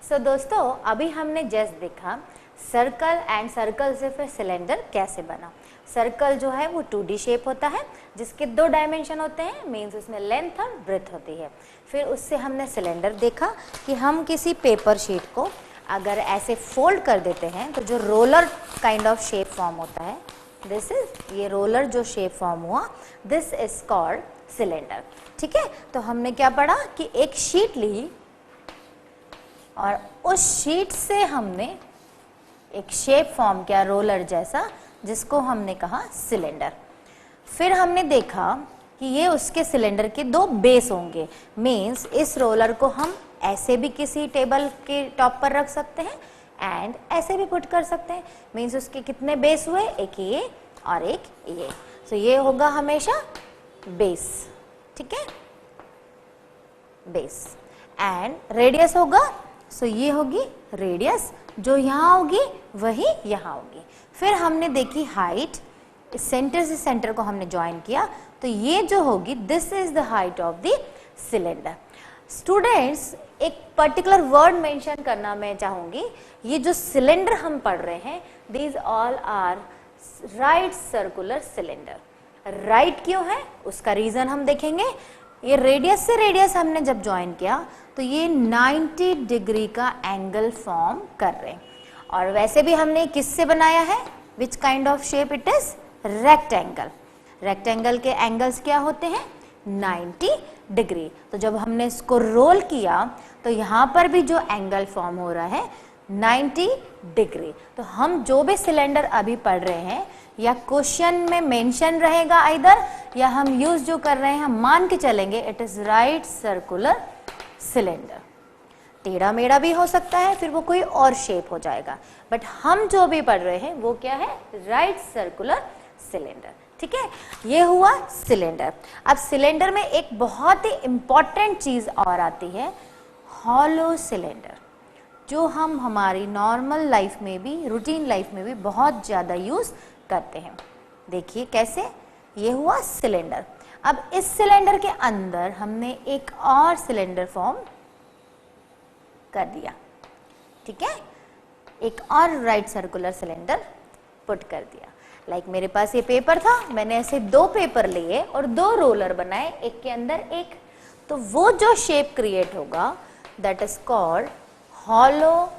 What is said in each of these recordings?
सो दोस्तों अभी हमने जस्ट देखा सर्कल एंड सर्कल से फिर सिलेंडर कैसे बना। सर्कल जो है वो 2D शेप होता है जिसके 2 डायमेंशन होते हैं, मीन्स उसमें लेंथ और ब्रेथ होती है। फिर उससे हमने सिलेंडर देखा कि हम किसी पेपर शीट को अगर ऐसे फोल्ड कर देते हैं तो जो roller kind of shape form होता है, दिस इज ये रोलर जो शेप फॉर्म हुआ, दिस इज कॉल्ड सिलेंडर। ठीक है, तो हमने क्या पढ़ा कि एक शीट ली और उस शीट से हमने एक शेप फॉर्म किया रोलर जैसा, जिसको हमने कहा सिलेंडर। फिर हमने देखा कि ये उसके सिलेंडर के 2 बेस होंगे, मीन्स इस रोलर को हम ऐसे भी किसी टेबल के टॉप पर रख सकते हैं एंड ऐसे भी पुट कर सकते हैं, मीन्स उसके कितने बेस हुए, एक ये और एक ये। सो ये होगा हमेशा बेस। ठीक है, बेस एंड रेडियस होगा, सो ये होगी रेडियस, जो यहाँ होगी वही यहाँ होगी। फिर हमने देखी हाइट, सेंटर से सेंटर को हमने ज्वाइन किया, तो ये जो होगी this is the height of the cylinder. Students एक पर्टिकुलर वर्ड मेंशन करना मैं चाहूंगी, ये जो सिलेंडर हम पढ़ रहे हैं these all are right circular cylinder. Right क्यों है उसका रीजन हम देखेंगे। ये रेडियस से रेडियस हमने जब ज्वाइन किया तो ये 90 डिग्री का एंगल फॉर्म कर रहे हैं, और वैसे भी हमने किससे बनाया है, which kind of shape it is, rectangle. Rectangle के एंगल्स क्या होते हैं, 90 डिग्री। तो जब हमने इसको रोल किया तो यहाँ पर भी जो एंगल फॉर्म हो रहा है 90 डिग्री। तो हम जो भी सिलेंडर अभी पढ़ रहे हैं या क्वेश्चन में मेंशन रहेगा इधर, या हम यूज जो कर रहे हैं हम मान के चलेंगे it is right circular cylinder. टेढ़ा मेढ़ा भी हो सकता है, फिर वो कोई और शेप हो जाएगा, बट हम जो भी पढ़ रहे हैं वो क्या है, राइट सर्कुलर सिलेंडर। ठीक है, ये हुआ सिलेंडर। अब सिलेंडर में एक बहुत ही इंपॉर्टेंट चीज और आती है, हॉलो सिलेंडर, जो हम हमारी नॉर्मल लाइफ में भी, रूटीन लाइफ में भी बहुत ज्यादा यूज करते हैं। देखिए कैसे, ये हुआ सिलेंडर। अब इस सिलेंडर के अंदर हमने एक और सिलेंडर फॉर्म कर दिया। ठीक है, एक और राइट सर्कुलर सिलेंडर पुट कर दिया। लाइक मेरे पास ये पेपर था, मैंने ऐसे 2 पेपर लिए और 2 रोलर बनाए, एक के अंदर एक, तो वो जो शेप क्रिएट होगा that is called hollow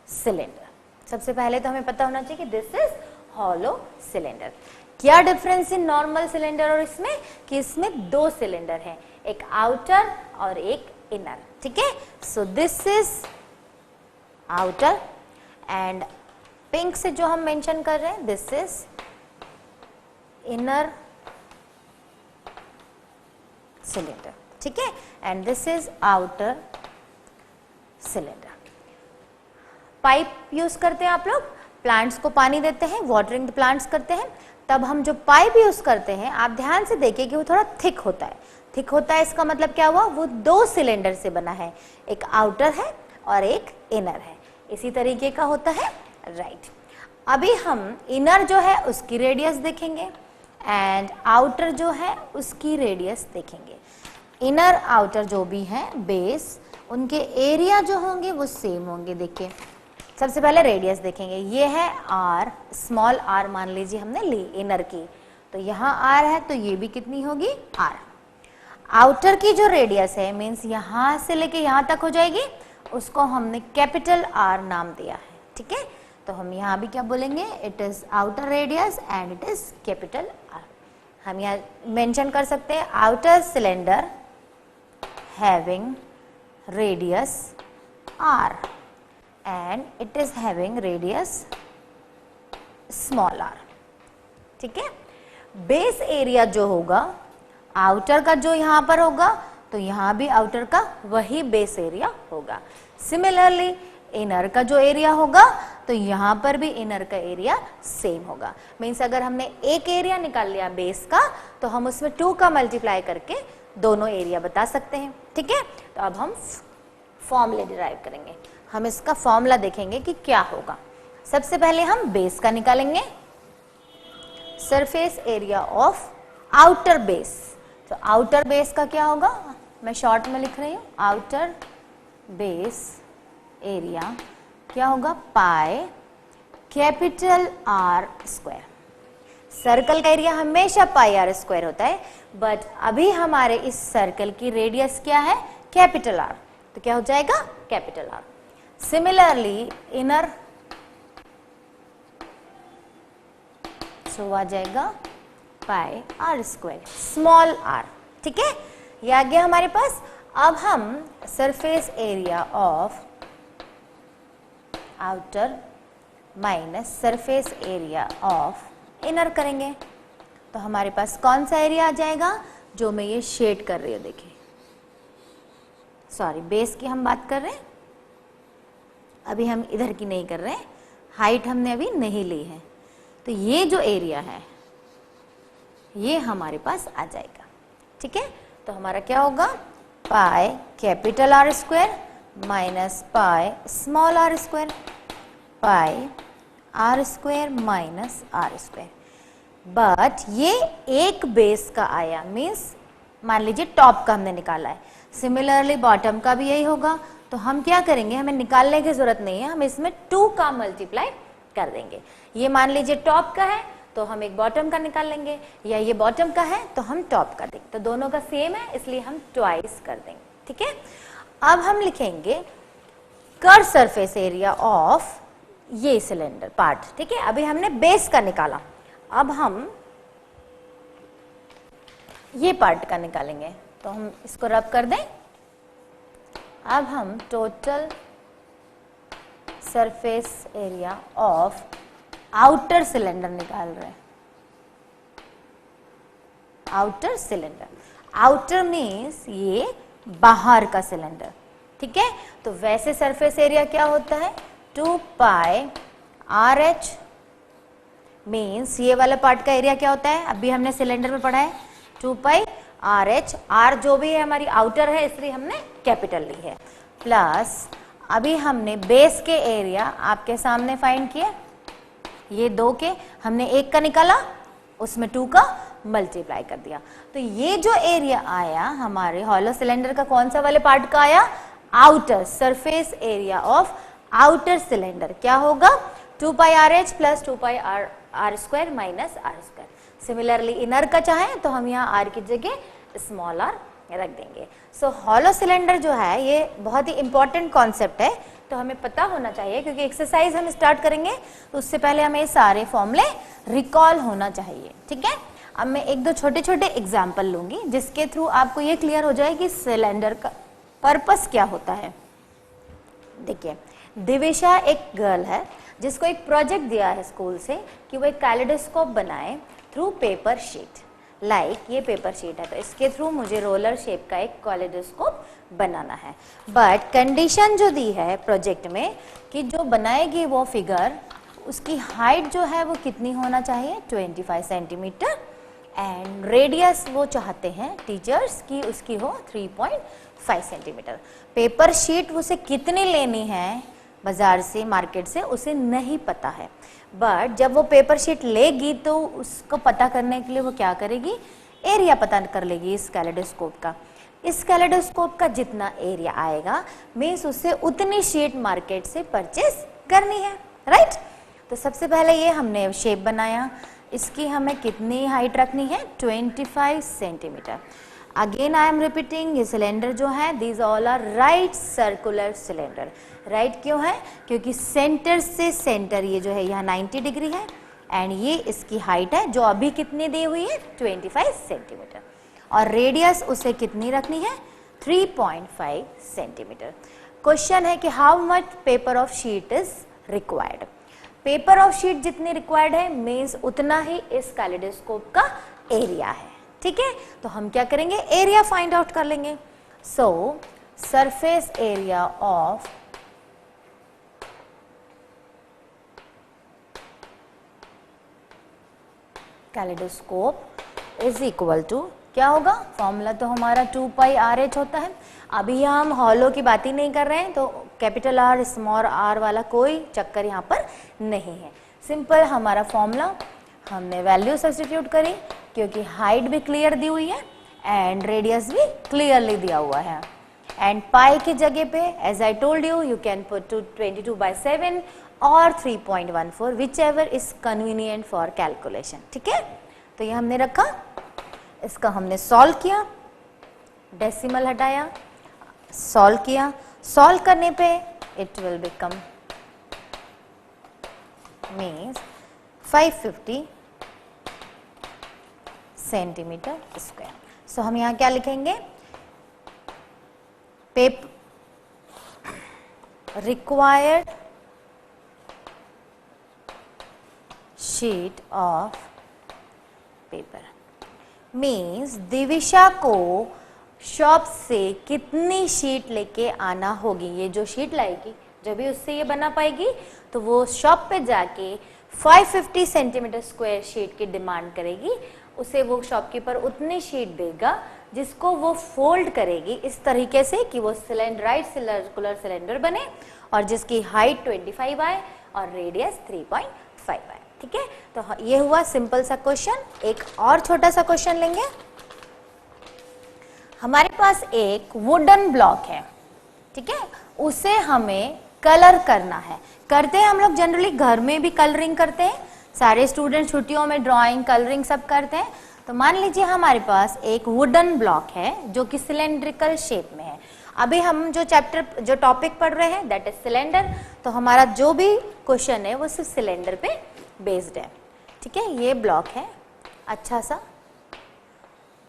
cylinder. सबसे पहले तो हमें पता होना चाहिए कि दिस इज हॉलो सिलेंडर। क्या डिफरेंस इन नॉर्मल सिलेंडर और इसमें, कि इसमें 2 सिलेंडर हैं, एक आउटर और एक इनर। ठीक है, so this is outer and pink से जो हम मेंशन कर रहे हैं दिस इज इनर सिलेंडर। ठीक है, and this is outer cylinder. Pipe use करते हैं आप लोग, प्लांट्स को पानी देते हैं, वाटरिंग द प्लांट्स करते हैं, तब हम जो पाइप यूज करते हैं आप ध्यान से देखिए कि वो थोड़ा थिक होता है। थिक होता है इसका मतलब क्या हुआ, वो 2 सिलेंडर से बना है, एक आउटर है और एक इनर है। इसी तरीके का होता है राइट। अभी हम इनर जो है उसकी रेडियस देखेंगे एंड आउटर जो है उसकी रेडियस देखेंगे। इनर आउटर जो भी है बेस, उनके एरिया जो होंगे वो सेम होंगे। देखिए सबसे पहले रेडियस देखेंगे, ये है r, स्मॉल r मान लीजिए हमने ली इनर की, तो यहाँ r है तो ये भी कितनी होगी r। आउटर की जो रेडियस है मीन्स यहाँ से लेके यहाँ तक हो जाएगी, उसको हमने कैपिटल R नाम दिया है। ठीक है, तो हम यहाँ भी क्या बोलेंगे, it is outer radius and it is capital R। हम यहाँ मेंशन कर सकते हैं outer cylinder having radius R and it is having radius small r। ठीक है, बेस एरिया जो होगा आउटर का जो यहाँ पर होगा तो यहाँ भी आउटर का वही बेस एरिया होगा। सिमिलरली इनर का जो एरिया होगा तो यहाँ पर भी इनर का एरिया सेम होगा। मीन्स अगर हमने एक एरिया निकाल लिया बेस का तो हम उसमें 2 का मल्टीप्लाई करके दोनों एरिया बता सकते हैं। ठीक है, तो अब हम फॉर्मूले डिराइव करेंगे। हम इसका फॉर्मूला देखेंगे कि क्या होगा। सबसे पहले हम बेस का निकालेंगे, surface area of outer base. तो आउटर बेस का क्या होगा, मैं शॉर्ट में लिख रही हूँ, आउटर बेस एरिया क्या होगा, pi capital R square. Circle का एरिया हमेशा पाई आर स्क्वायर होता है, बट अभी हमारे इस सर्कल की रेडियस क्या है, कैपिटल आर, तो क्या हो जाएगा, कैपिटल आर। सिमिलरली इनर, सो आ जाएगा पाई आर स्क्वायर स्मॉल आर। ठीक है, ये आ गया हमारे पास। अब हम surface area of outer minus surface area of inner करेंगे, तो हमारे पास कौन सा एरिया आ जाएगा, जो मैं ये शेड कर रही हूँ, देखिए, सॉरी बेस की हम बात कर रहे हैं, अभी हम इधर की नहीं कर रहे हैं, हाइट हमने अभी नहीं ली है। तो ये जो एरिया है ये हमारे पास आ जाएगा। ठीक है, तो हमारा क्या होगा, pi capital R square minus pi small R square, pi are square minus are square. But ये एक बेस का आया, मीन्स मान लीजिए टॉप का हमने निकाला है, सिमिलरली बॉटम का भी यही होगा। तो हम क्या करेंगे, हमें निकालने की जरूरत नहीं है, हम इसमें 2 का मल्टीप्लाई कर देंगे। ये मान लीजिए टॉप का है तो हम एक बॉटम का निकाल लेंगे, या ये बॉटम का है तो हम टॉप का देंगे, तो दोनों का सेम है इसलिए हम ट्वाइस कर देंगे। ठीक है, अब हम लिखेंगे कर्व सरफेस एरिया ऑफ ये सिलेंडर पार्ट। ठीक है, अभी हमने बेस का निकाला, अब हम ये पार्ट का निकालेंगे, तो हम इसको रब कर दें। अब हम total surface area of outer cylinder निकाल रहे हैं। आउटर सिलेंडर, आउटर मीन्स ये बाहर का सिलेंडर। ठीक है, तो वैसे सरफेस एरिया क्या होता है, 2 पाई आर एच, मीन्स ये वाला पार्ट का एरिया क्या होता है, अभी हमने सिलेंडर में पढ़ा है, 2 पाई आर एच, आर जो भी है हमारी आउटर है इसलिए हमने कैपिटल ली है, प्लस अभी हमने बेस के एरिया आपके सामने फाइंड किए, ये 2 के हमने 1 का निकाला, उसमें 2 का मल्टीप्लाई कर दिया। तो ये जो एरिया आया हमारे हॉलो सिलेंडर का कौन सा वाले पार्ट का आया, outer surface area of outer cylinder क्या होगा, 2 pi r h plus 2 pi are square minus are square. Similarly inner का चाहे तो हम यहाँ आर की जगह स्मॉल आर रख देंगे। सो हॉलो सिलेंडर जो है ये बहुत ही इंपॉर्टेंट कॉन्सेप्ट है, तो हमें पता होना चाहिए, क्योंकि एक्सरसाइज हम स्टार्ट करेंगे तो उससे पहले हमें सारे फॉर्मूले रिकॉल होना चाहिए। ठीक है, अब मैं 1-2 छोटे छोटे एग्जाम्पल लूंगी जिसके थ्रू आपको ये क्लियर हो जाए कि सिलेंडर का पर्पस क्या होता है। देखिए, दिविशा एक गर्ल है जिसको एक प्रोजेक्ट दिया है स्कूल से कि वो एक कैलेडोस्कोप बनाए थ्रू पेपर शीट। लाइक ये पेपर शीट है तो इसके थ्रू मुझे रोलर शेप का एक कैलेडोस्कोप बनाना है, बट कंडीशन जो दी है प्रोजेक्ट में कि जो बनाएगी वो फिगर, उसकी हाइट जो है वो कितनी होना चाहिए, 25 सेंटीमीटर, एंड रेडियस वो चाहते हैं टीचर्स की उसकी हो 3.5 सेंटीमीटर। पेपर शीट उसे कितनी लेनी है बाजार से, मार्केट से, उसे नहीं पता है, बट जब वो पेपर शीट लेगी तो उसको पता करने के लिए वो क्या करेगी, एरिया पता कर लेगी इस कैलेडोस्कोप का। इस कैलेडोस्कोप का जितना एरिया आएगा मीन्स उससे उतनी शीट मार्केट से परचेज करनी है, राइट। तो सबसे पहले ये हमने शेप बनाया, इसकी हमें कितनी हाइट रखनी है, 25 centimetre. Again I am repeating, ये सिलेंडर जो है these all are right circular cylinder. Right क्यों है, क्योंकि सेंटर से सेंटर ये जो है यहाँ 90 डिग्री है, एंड ये इसकी हाइट है जो अभी कितनी दी हुई है, 25 सेंटीमीटर, और रेडियस उसे कितनी रखनी है, 3.5 सेंटीमीटर। क्वेश्चन है कि how much paper of sheet is required. Paper of sheet जितनी रिक्वायर्ड है मीन्स उतना ही इस कैलेडोस्कोप का एरिया है। ठीक है, तो हम क्या करेंगे, एरिया फाइंड आउट कर लेंगे। So surface area of kaleidoscope is equal to क्या होगा, फॉर्मूला तो हमारा 2 पाई आर एच होता है। अभी हम हॉलो की बात ही नहीं कर रहे हैं, तो कैपिटल आर स्मॉल आर वाला कोई चक्कर यहाँ पर नहीं है। सिंपल हमारा फॉर्मूला, हमने वैल्यू सब्स्टिट्यूट करी क्योंकि हाइट भी क्लियर दी हुई है एंड रेडियस भी क्लियरली दिया हुआ है। एंड पाई की जगह पे as I told you can put 22/7 और 3.14 whichever is convenient for calculation. ठीक है, तो ये हमने रखा, इसका हमने सॉल्व किया, डेसिमल हटाया, सॉल्व किया, सॉल्व करने पे it will become means 550 centimetre square. So हम यहाँ क्या लिखेंगे, required sheet of paper means Divisha को शॉप से कितनी शीट लेके आना होगी। ये जो शीट लाएगी, जब भी उससे ये बना पाएगी तो वो शॉप पे जाके 550 सेंटीमीटर स्क्वायर शीट की डिमांड करेगी। उसे वो शॉपकीपर उतनी शीट देगा जिसको वो फोल्ड करेगी इस तरीके से कि वो सिलेंडराइड सर्कुलर सिलेंडर बने और जिसकी हाइट 25 आए और रेडियस 3.5 आए। ठीक है, तो ये हुआ सिंपल सा क्वेश्चन। एक और छोटा सा क्वेश्चन लेंगे। हमारे पास एक वुडन ब्लॉक है, ठीक है, उसे हमें कलर करना है। करते हैं हम लोग जनरली घर में भी कलरिंग करते हैं, सारे स्टूडेंट छुट्टियों में ड्राइंग कलरिंग सब करते हैं। तो मान लीजिए हमारे पास एक वुडन ब्लॉक है जो कि सिलेंड्रिकल शेप में है। अभी हम जो टॉपिक पढ़ रहे हैं दैट इज सिलेंडर, तो हमारा जो भी क्वेश्चन है वो सिर्फ सिलेंडर पे बेस्ड है। ठीक है, ये ब्लॉक है अच्छा सा,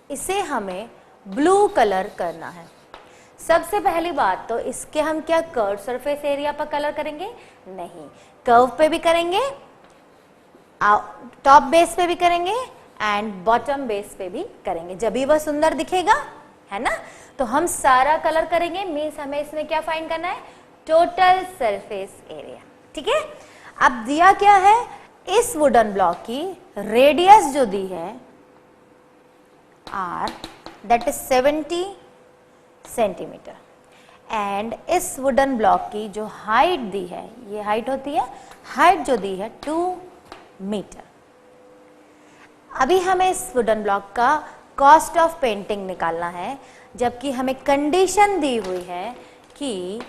इसे हमें ब्लू कलर करना है। सबसे पहली बात तो इसके हम क्या कर्व सरफेस एरिया पर कलर करेंगे? नहीं, कर्व पे भी करेंगे, टॉप बेस पे भी करेंगे एंड बॉटम बेस पे भी करेंगे, जब भी वह सुंदर दिखेगा, है ना। तो हम सारा कलर करेंगे, मीन्स हमें इसमें क्या फाइंड करना है? Total surface area. ठीक है, अब दिया क्या है, इस वुडन ब्लॉक की रेडियस जो दी है R that is 70 centimetre and इस वुडन ब्लॉक की जो हाइट दी है, ये हाइट होती है, हाइट जो दी है 2 मीटर। अभी हमें इस वुडन ब्लॉक का कॉस्ट ऑफ पेंटिंग निकालना है, जबकि हमें कंडीशन दी हुई है कि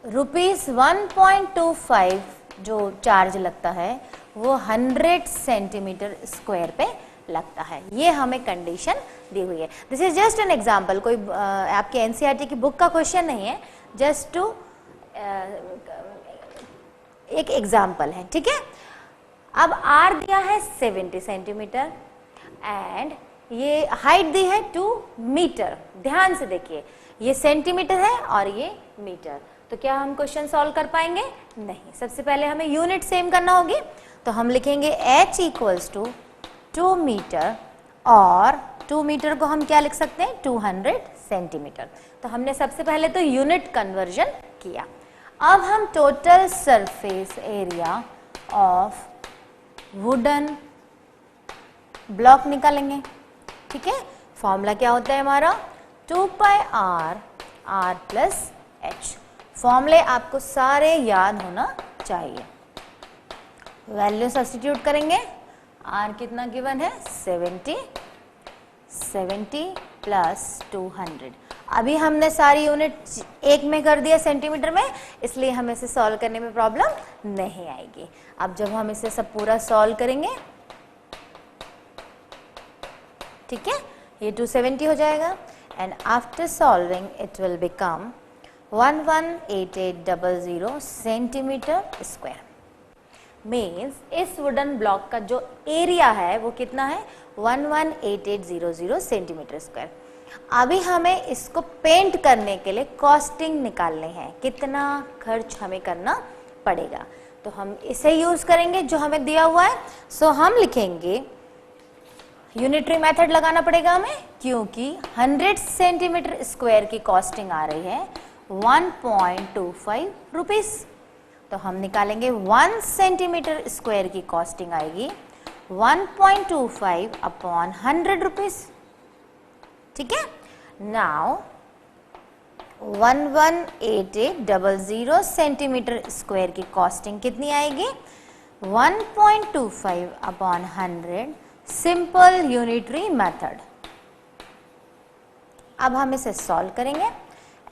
₹1.25 जो चार्ज लगता है वो 100 सेंटीमीटर स्क्वायर पे लगता है। ये हमें कंडीशन दी हुई है। This is just an example, कोई आपके एनसीईआरटी की बुक का क्वेश्चन नहीं है, जस्ट टू एक एग्जाम्पल है। ठीक है, अब आर दिया है 70 सेंटीमीटर एंड ये हाइट दी है 2 मीटर। ध्यान से देखिए, ये सेंटीमीटर है और ये मीटर, तो क्या हम क्वेश्चन सॉल्व कर पाएंगे? नहीं। सबसे पहले हमें यूनिट सेम करना होगी, तो हम लिखेंगे h इक्वल्स टू 2 मीटर और 2 मीटर को हम क्या लिख सकते हैं? 200 सेंटीमीटर। तो हमने सबसे पहले तो यूनिट कन्वर्जन किया। अब हम total surface area of wooden block निकालेंगे। ठीक है, फॉर्मूला क्या होता है हमारा? 2πr r plus h। फॉर्मूले आपको सारे याद होना चाहिए। वैल्यू सब्स्टिट्यूट करेंगे, r कितना गिवन है? 70 प्लस 200। अभी हमने सारी यूनिट एक में कर दिया सेंटीमीटर में, इसलिए हमें इसे सॉल्व करने में प्रॉब्लम नहीं आएगी। अब जब हम इसे सब पूरा सॉल्व करेंगे, ठीक है, ये 270 हो जाएगा and after solving it will become 118800 centimetre square. Means इस वुडन ब्लॉक का जो एरिया है वो कितना है? 118800 सेंटीमीटर स्क्वायर। अभी हमें इसको पेंट करने के लिए कॉस्टिंग निकालने हैं, कितना खर्च हमें करना पड़ेगा। तो हम इसे यूज करेंगे जो हमें दिया हुआ है। सो हम लिखेंगे, यूनिटरी मेथड लगाना पड़ेगा हमें, क्योंकि 100 सेंटीमीटर स्क्वायर की कॉस्टिंग आ रही है 1.25 रुपीस। तो हम निकालेंगे 1 सेंटीमीटर स्क्वायर की कॉस्टिंग आएगी 1.25 अपॉन 100 रुपीस। ठीक है, नाउ 118800 सेंटीमीटर स्क्वायर की कॉस्टिंग कितनी आएगी? 1.25 अपॉन 100, सिंपल यूनिटरी मेथड। अब हम इसे सॉल्व करेंगे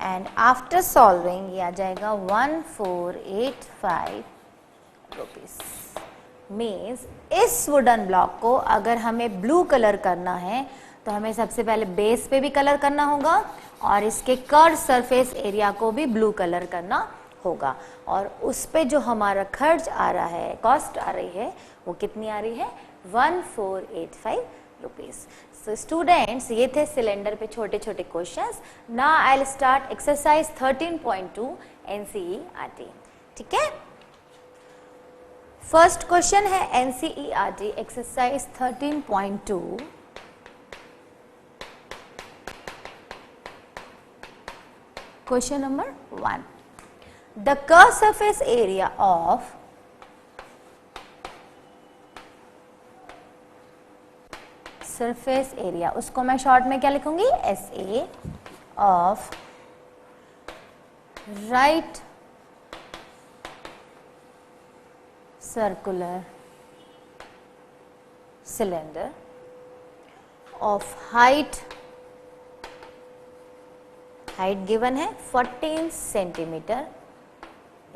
एंड आफ्टर सॉल्विंग ये आ जाएगा 1485 रुपीस। मीन्स इस वुडन ब्लॉक को अगर हमें ब्लू कलर करना है तो हमें सबसे पहले बेस पे भी कलर करना होगा और इसके कर्व सरफेस एरिया को भी ब्लू कलर करना होगा, और उस पे जो हमारा खर्च आ रहा है, कॉस्ट आ रही है, वो कितनी आ रही है 1485 रुपीज। सो स्टूडेंट्स, ये थे सिलेंडर पे छोटे छोटे questions. Now I will start exercise 13.2 NCERT। ठीक है, फर्स्ट क्वेश्चन है NCERT exercise 13.2। Question number 1, the curve surface area of surface area, उसको मैं शॉर्ट में क्या लिखूंगी SA, of right circular cylinder of height given है 14 centimetre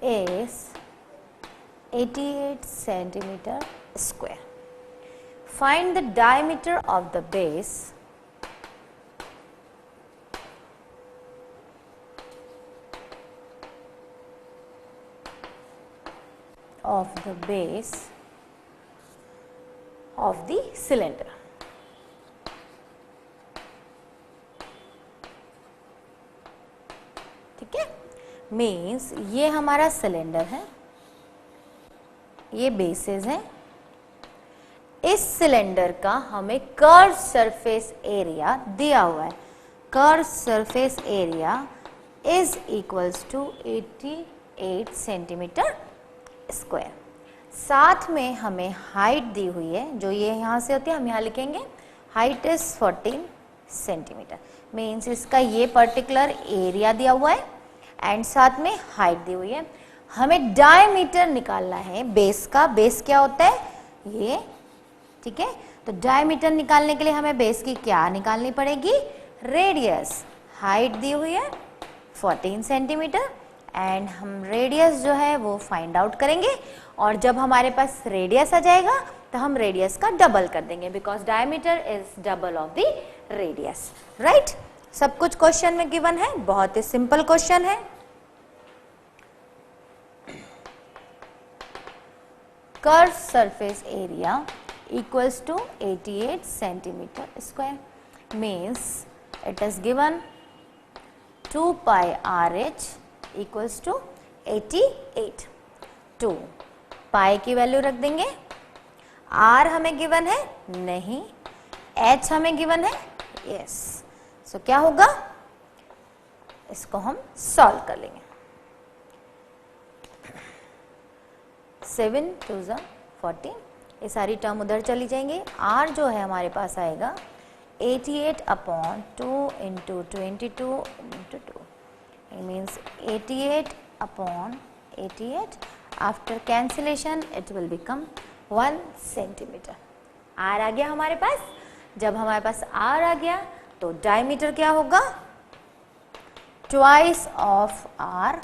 is 88 centimeter square. Find the diameter of the base of the cylinder. ठीक है, means ये हमारा सिलेंडर है, ये बेसेस है। इस सिलेंडर का हमें कर्व सरफेस एरिया दिया हुआ है। Curve surface area is equals to 88 centimetre square. साथ में हमें हाइट दी हुई है, जो ये यहाँ से होती है, हम यहाँ लिखेंगे हाइट इज 14 सेंटीमीटर। मीन्स इसका ये पर्टिकुलर एरिया दिया हुआ है एंड साथ में हाइट दी हुई है। हमें डायमीटर निकालना है बेस का। बेस क्या होता है ये, ठीक है। तो डायमीटर निकालने के लिए हमें बेस की क्या निकालनी पड़ेगी, रेडियस। हाइट दी हुई है 14 सेंटीमीटर एंड हम रेडियस जो है वो फाइंड आउट करेंगे, और जब हमारे पास रेडियस आ जाएगा तो हम रेडियस का डबल कर देंगे, because diameter is double of the radius, right. सब कुछ क्वेश्चन में गिवन है, बहुत ही सिंपल क्वेश्चन है। Curve surface area equals to 88 centimetre square, means it is given 2 pi RH equals to 88। 2 pi की वैल्यू रख देंगे। R हमें गिवन है नहीं, H हमें गिवन है यस। सो क्या होगा, इसको हम सॉल्व कर लेंगे। 7 2 14, ये सारी टर्म उधर चली जाएंगी। R जो है हमारे पास आएगा 88 upon 2 into 22 into 2, it means 88 upon 88. After cancellation it will become 1 centimeter. R आ गया हमारे पास। जब हमारे पास R आ गया तो डायमीटर क्या होगा, twice of R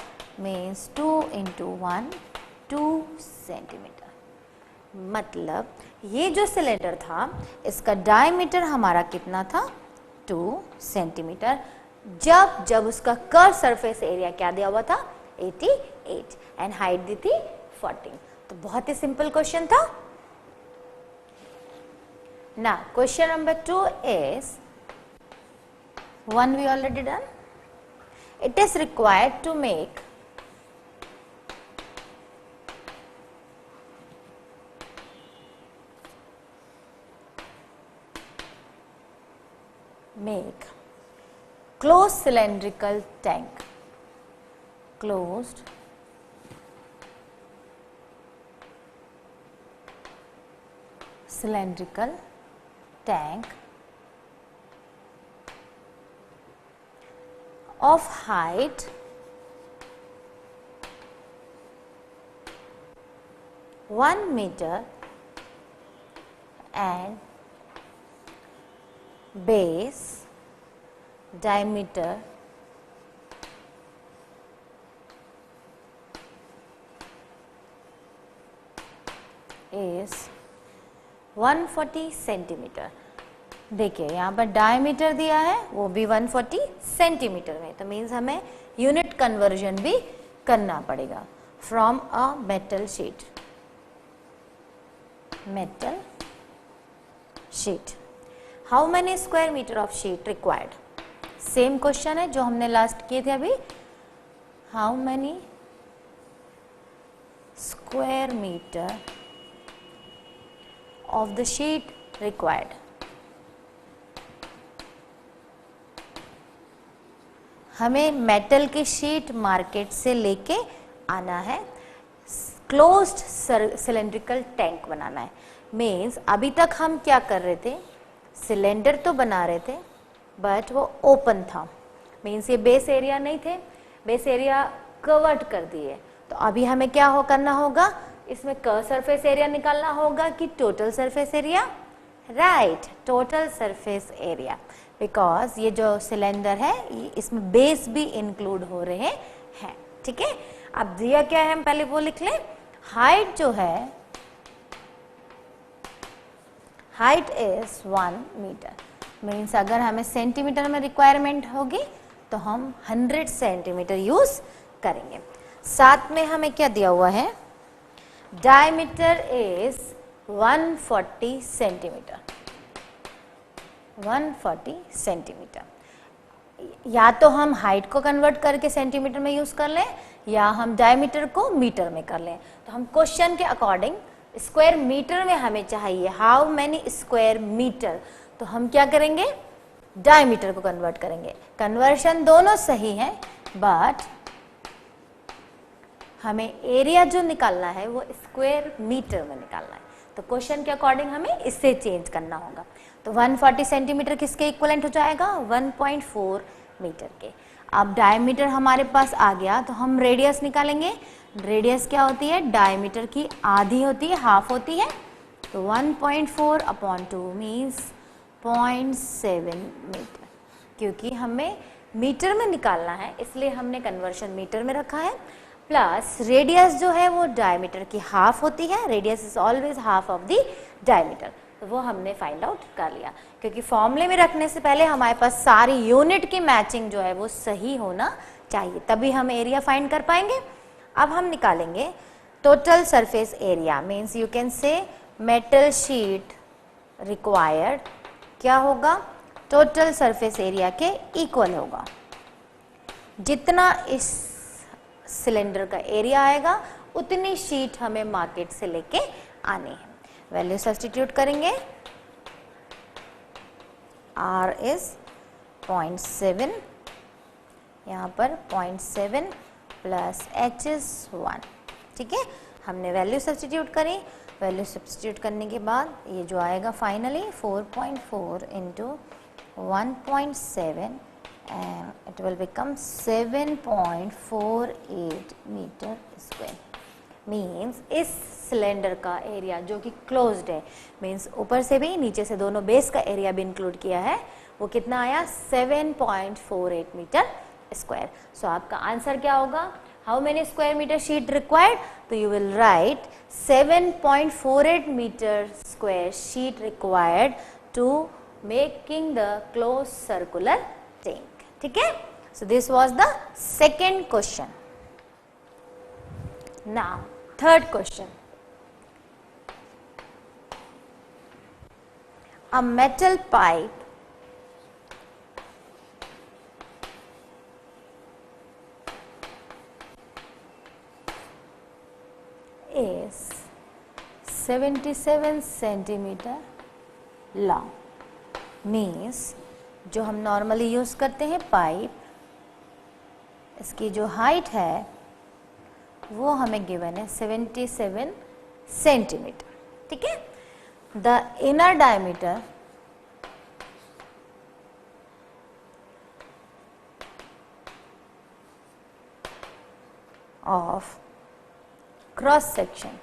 means 2 into 1 2 centimetre. मतलब ये जो सिलेंडर था इसका डायमीटर हमारा कितना था 2 सेंटीमीटर, जब उसका कर्व सरफेस एरिया क्या दिया हुआ था 88 एंड हाइट दी थी 14। तो बहुत ही सिंपल क्वेश्चन था ना। Question number 2 is 1 we already done. It is required to make closed cylindrical tank, closed cylindrical tank of height 1 meter and base diameter is 140 centimetre. देखिए यहाँ पर डायमीटर दिया है वो भी 140 सेंटीमीटर में, तो मीन्स हमें यूनिट कन्वर्जन भी करना पड़ेगा। From a metal sheet, metal sheet how many square metre of sheet required. Same question है जो हमने लास्ट किए थे अभी। How many square metre of the sheet required. हमें मेटल की शीट मार्केट से लेके आना है, क्लोज्ड सिलेंड्रिकल टैंक बनाना है। मीन्स अभी तक हम क्या कर रहे थे, सिलेंडर तो बना रहे थे बट वो ओपन था, मीन्स ये बेस एरिया नहीं थे, बेस एरिया कवर्ड कर दिए। तो अभी हमें क्या करना होगा, इसमें कर्व सरफेस एरिया निकालना होगा कि total surface area. Right, total surface area, because ये जो सिलेंडर है इसमें बेस भी इंक्लूड हो रहे हैं। ठीक है, अब दिया क्या है हम पहले वो लिख लें। हाइट जो है, हाइट इज 1 मीटर। मीन्स अगर हमें सेंटीमीटर में रिक्वायरमेंट होगी तो हम 100 सेंटीमीटर यूज करेंगे। साथ में हमें क्या दिया हुआ है, डायमीटर इज 140 सेंटीमीटर। 140 सेंटीमीटर, या तो हम हाइट को कन्वर्ट करके सेंटीमीटर में यूज कर लें या हम डायमीटर को मीटर में कर लें। तो हम क्वेश्चन के अकॉर्डिंग स्क्वायर मीटर में हमें चाहिए हाउ मेनी स्क्वायर मीटर, तो हम क्या करेंगे, डायमीटर को कन्वर्ट करेंगे। कन्वर्शन दोनों सही है बट हमें एरिया जो निकालना है वो स्क्वायर मीटर में निकालना है, तो क्वेश्चन के अकॉर्डिंग हमें इससे चेंज करना होगा। तो 140 सेंटीमीटर किसके इक्वलेंट हो जाएगा, 1.4 मीटर के। अब डायमीटर हमारे पास आ गया तो हम रेडियस निकालेंगे। रेडियस क्या होती है, डायमीटर की आधी होती है, हाफ होती है। तो 1.4 अपॉन 2 मीन्स 0.7 मीटर, क्योंकि हमें मीटर में निकालना है इसलिए हमने कन्वर्शन मीटर में रखा है। प्लस रेडियस जो है वो डायमीटर की हाफ होती है, radius is always half of the diameter, तो वो हमने फाइंड आउट कर लिया। क्योंकि फॉर्मूले में रखने से पहले हमारे पास सारी यूनिट की मैचिंग जो है वो सही होना चाहिए, तभी हम एरिया फाइंड कर पाएंगे। अब हम निकालेंगे total surface area, means you can say metal sheet required क्या होगा, टोटल सरफेस एरिया के इक्वल होगा। जितना इस सिलेंडर का एरिया आएगा उतनी शीट हमें मार्केट से लेके आनी है। वैल्यू सब्स्टिट्यूट करेंगे, R इज 0.7, यहाँ पर 0.7 प्लस H इज 1। ठीक है, हमने वैल्यू सब्स्टिट्यूट करी। वैल्यू सब्स्टिट्यूट करने के बाद ये जो आएगा finally 4.4 into 1.7 and it will become 7.48 metre square. Means इस सिलेंडर का एरिया जो कि क्लोज्ड है, मीन्स ऊपर से भी नीचे से दोनों बेस का एरिया भी इंक्लूड किया है, वो कितना आया 7.48 मीटर स्क्वायर। सो आपका आंसर क्या होगा, how many square metre sheet required, तो you will write 7.48 metre square sheet required to making the close circular tank. ठीक है, so this was the second question. Now third question, a metal pipe is 77 centimetre long. Means जो हम normally use करते हैं pipe, इसकी जो height है वो हमें गिवन है 77 सेंटीमीटर। ठीक है, the inner diameter of cross section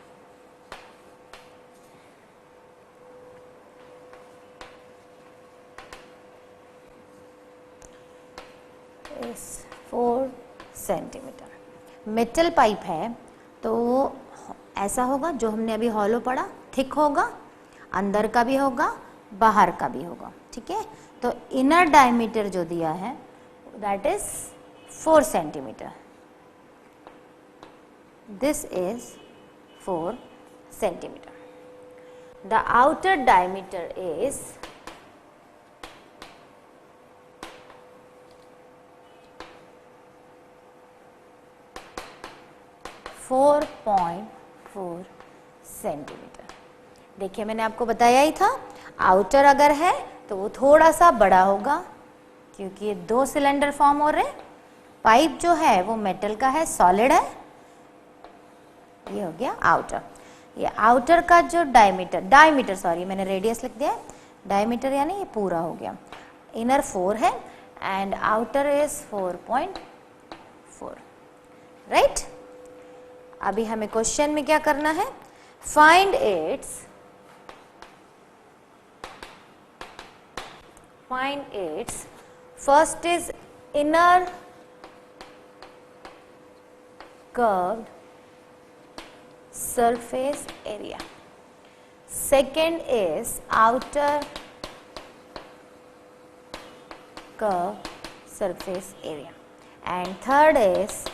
this 4 centimetre. Metal pipe है तो वो ऐसा होगा, जो हमने अभी हॉलो पढ़ा, थिक होगा, अंदर का भी होगा, बाहर का भी होगा, ठीक है। तो इनर डायमीटर जो दिया है that is 4 centimetre, this is 4 centimetre. The outer diameter is 4.4 centimetre. देखिए मैंने आपको बताया ही था, आउटर अगर है तो वो थोड़ा सा बड़ा होगा, क्योंकि ये 2 सिलेंडर फॉर्म हो रहे। पाइप जो है वो मेटल का है, सॉलिड है, ये हो गया आउटर। ये आउटर का जो डायमीटर सॉरी मैंने रेडियस लिख दिया है, डायमीटर यानी ये पूरा हो गया। इनर 4 है एंड आउटर इज 4.4, राइट। अभी हमें क्वेश्चन में क्या करना है, find its first is inner curved surface area, second is outer curved surface area, and third is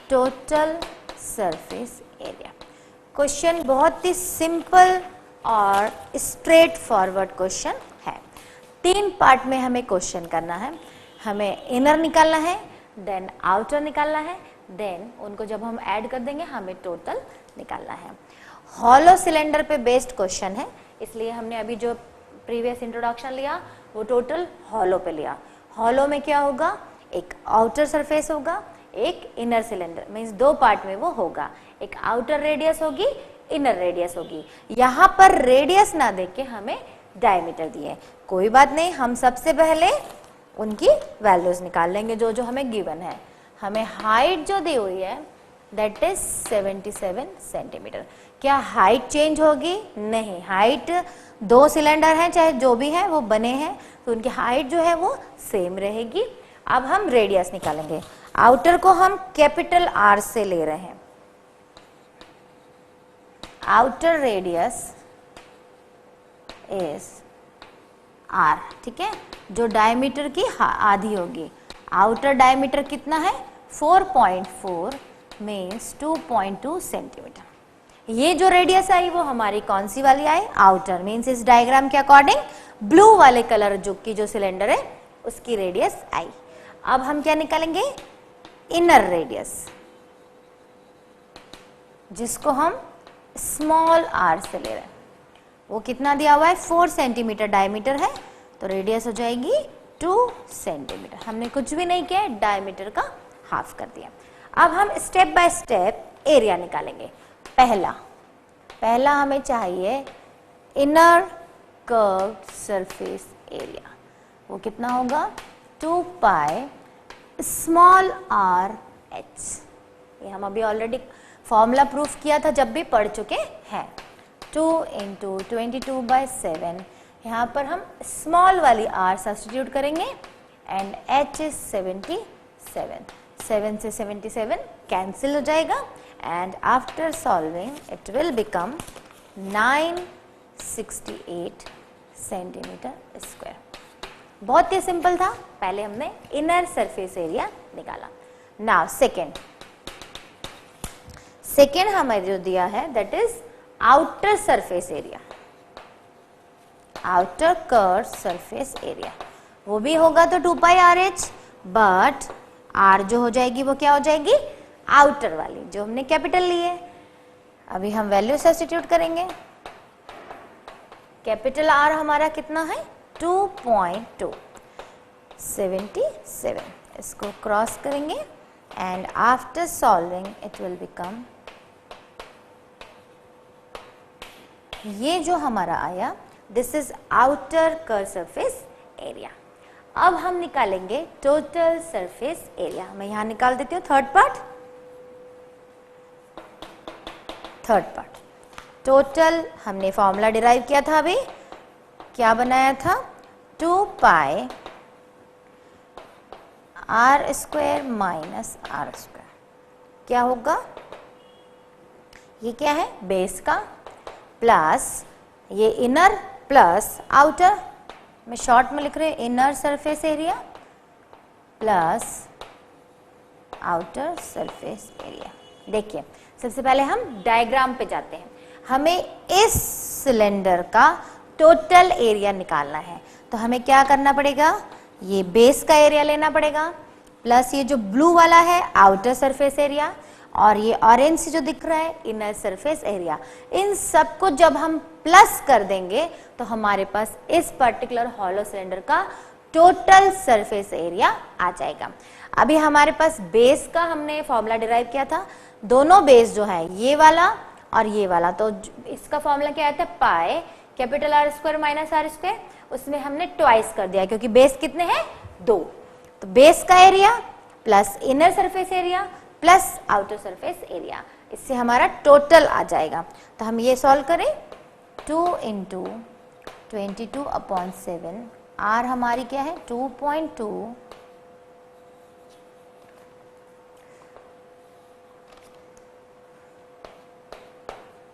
total surface area। Question बहुत ही सिंपल और स्ट्रेट फॉरवर्ड क्वेश्चन है। 3 पार्ट में हमें क्वेश्चन करना है। हमें इनर निकालना है, देन आउटर निकालना है, देन उनको जब हम ऐड कर देंगे हमें टोटल निकालना है। हॉलो सिलेंडर पे बेस्ड क्वेश्चन है, इसलिए हमने अभी जो प्रीवियस इंट्रोडक्शन लिया वो टोटल हॉलो पे लिया। हॉलो में क्या होगा, एक आउटर सरफेस होगा, एक इनर सिलेंडर, मीन्स 2 पार्ट में वो होगा। एक आउटर रेडियस होगी, इनर रेडियस होगी। यहाँ पर रेडियस ना देके हमें डायमीटर दिए, कोई बात नहीं, हम सबसे पहले उनकी वैल्यूज निकाल लेंगे जो जो हमें गिवन है। हमें हाइट जो दी हुई है दैट इज 77 सेंटीमीटर। क्या हाइट चेंज होगी? नहीं, हाइट 2 सिलेंडर हैं चाहे जो भी है वो बने हैं तो उनकी हाइट जो है वो सेम रहेगी। अब हम रेडियस निकालेंगे। आउटर को हम कैपिटल आर से ले रहे हैं। आउटर रेडियस इज आर, ठीक है, जो डायमीटर की आधी होगी। आउटर डायमीटर कितना है? 4.4 मीन्स 2.2 सेंटीमीटर। ये जो रेडियस आई वो हमारी कौन सी वाली आई? आउटर, मीन्स इस डायग्राम के अकॉर्डिंग ब्लू वाले कलर जो की जो सिलेंडर है उसकी रेडियस आई। अब हम क्या निकालेंगे? इनर रेडियस, जिसको हम स्मॉल आर से ले रहे हैं। वो कितना दिया हुआ है? 4 सेंटीमीटर डायमीटर है, तो रेडियस हो जाएगी 2 सेंटीमीटर। हमने कुछ भी नहीं किया, डायमीटर का हाफ कर दिया। अब हम स्टेप बाय स्टेप एरिया निकालेंगे। पहला हमें चाहिए इनर कर्व्ड सरफेस एरिया। वो कितना होगा? 2 पाई स्मॉल आर एच। ये हम अभी ऑलरेडी फॉर्मूला प्रूफ किया था जब भी पढ़ चुके हैं। 2 इंटू 22/7। यहाँ पर हम स्मॉल वाली आर सब्स्टिट्यूट करेंगे एंड एच इज 77। 7 से 77 कैंसिल हो जाएगा and after solving it will become 968 centimetre square. बहुत ही सिंपल था। पहले हमने इनर सरफेस एरिया निकाला। नाउ सेकेंड हमें जो दिया है that is outer surface area, outer curve surface area. वो भी होगा तो 2 pi r H, but are जो हो जाएगी वो क्या हो जाएगी? आउटर वाली जो हमने कैपिटल ली है। अभी हम वैल्यू सब्स्टिट्यूट करेंगे। कैपिटल आर हमारा कितना है? 2.277। इसको क्रॉस करेंगे and after solving it will become, ये जो हमारा आया this is outer curve surface area. अब हम निकालेंगे टोटल सरफेस एरिया। मैं यहां निकाल देती हूँ थर्ड पार्ट। टोटल हमने फॉर्मूला डिराइव किया था, अभी क्या बनाया था? 2 pi are square minus are square, क्या होगा, ये क्या है, बेस का प्लस ये इनर प्लस आउटर, मैं शॉर्ट में लिख रही हूँ inner surface area plus outer surface area. देखिए सबसे पहले हम डायग्राम पे जाते हैं, हमें इस सिलेंडर का टोटल एरिया निकालना है, तो हमें क्या करना पड़ेगा, ये बेस का एरिया लेना पड़ेगा प्लस ये जो ब्लू वाला है आउटर सरफेस एरिया और ये ऑरेंज से जो दिख रहा है इनर सरफेस एरिया, इन सबको जब हम प्लस कर देंगे तो हमारे पास इस पर्टिकुलर हॉलो सिलेंडर का टोटल सरफेस एरिया आ जाएगा। अभी हमारे पास बेस का हमने फॉर्मूला डिराइव किया था, दोनों बेस जो है ये वाला और ये वाला, तो इसका फॉर्मूला क्या आता है, pi capital R square minus are square, उसमें हमने ट्वाइस कर दिया क्योंकि बेस कितने हैं, 2, तो बेस का area plus inner surface area plus outer surface area, इससे हमारा टोटल आ जाएगा। तो हम ये सॉल्व करें, 2 × 22/7, आर हमारी क्या है 2.2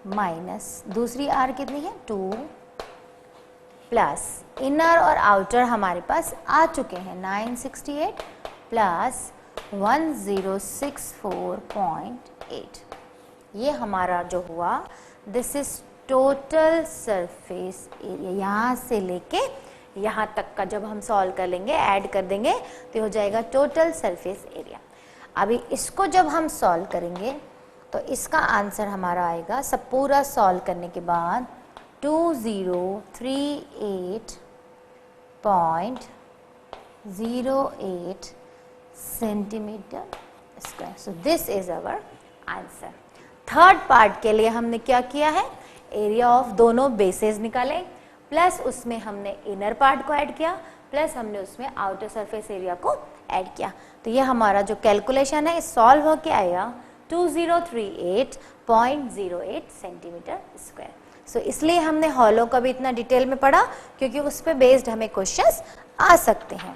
माइनस दूसरी आर कितनी है 2 प्लस इनर और आउटर हमारे पास आ चुके हैं 968 प्लस 1064.8, ये हमारा जो हुआ this is total surface area, यहाँ से लेके यहाँ तक का जब हम सॉल्व कर लेंगे ऐड कर देंगे तो हो जाएगा टोटल सरफेस एरिया। अभी इसको जब हम सॉल्व करेंगे तो इसका आंसर हमारा आएगा, सब पूरा सॉल्व करने के बाद 2038.08 centimetre square. So this is our answer. Third part के लिए हमने क्या किया है, एरिया ऑफ दोनों बेसेस निकाले प्लस उसमें हमने इनर पार्ट को ऐड किया प्लस हमने उसमें आउटर सरफेस एरिया को ऐड किया, तो ये हमारा जो कैलकुलेशन है सॉल्व होके आएगा 2038.08 सेंटीमीटर स्क्वायर। सो इसलिए हमने हॉलो का भी इतना डिटेल में पढ़ा क्योंकि उस पर बेस्ड हमें क्वेश्चंस आ सकते हैं।